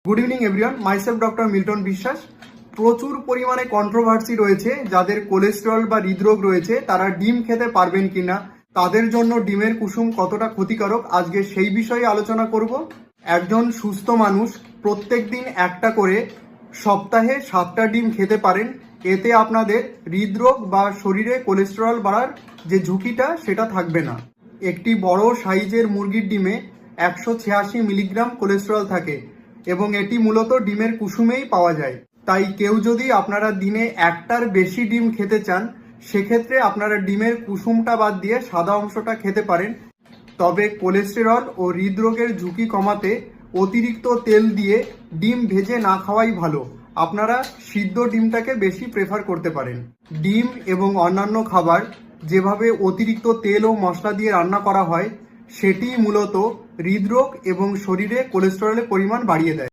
Good evening everyone, myself doctor Milton বিশ্বাস। প্রচুর পরিমাণে কন্ট্রোভার্সি রয়েছে যাদের কোলেস্টেরল বা হৃদরোগ রয়েছে তারা ডিম খেতে পারবেন কিনা, তাদের জন্য ডিমের কুসুম কতটা ক্ষতিকারক, আজকে সেই বিষয়ে আলোচনা করব। একজন সুস্থ মানুষ প্রত্যেক দিন একটা করে সপ্তাহে 7টা ডিম খেতে পারেন। এতে আপনাদের হৃদরোগ বা শরীরে কোলেস্টেরল বাড়ার যে ঝুঁকিটা সেটা থাকবে না। একটি বড় সাইজের মুরগির ডিমে 186 মিলিগ্রাম কোলেস্টেরল থাকে এবং এটি মূলত ডিমের কুসুমেই পাওয়া যায়। তাই কেউ যদি আপনারা দিনে একটার বেশি ডিম খেতে চান, সেক্ষেত্রে আপনারা ডিমের কুসুমটা বাদ দিয়ে সাদা অংশটা খেতে পারেন। তবে কোলেস্টেরল ও হৃদরোগের ঝুঁকি কমাতে অতিরিক্ত তেল দিয়ে ডিম ভেজে না খাওয়াই ভালো। আপনারা সিদ্ধ ডিমটাকে বেশি প্রেফার করতে পারেন। ডিম এবং অন্যান্য খাবার যেভাবে অতিরিক্ত তেল ও মশলা দিয়ে রান্না করা হয়, সেটি মূলত হৃদরোগ এবং শরীরে কোলেস্টেরলের পরিমাণ বাড়িয়ে দেয়।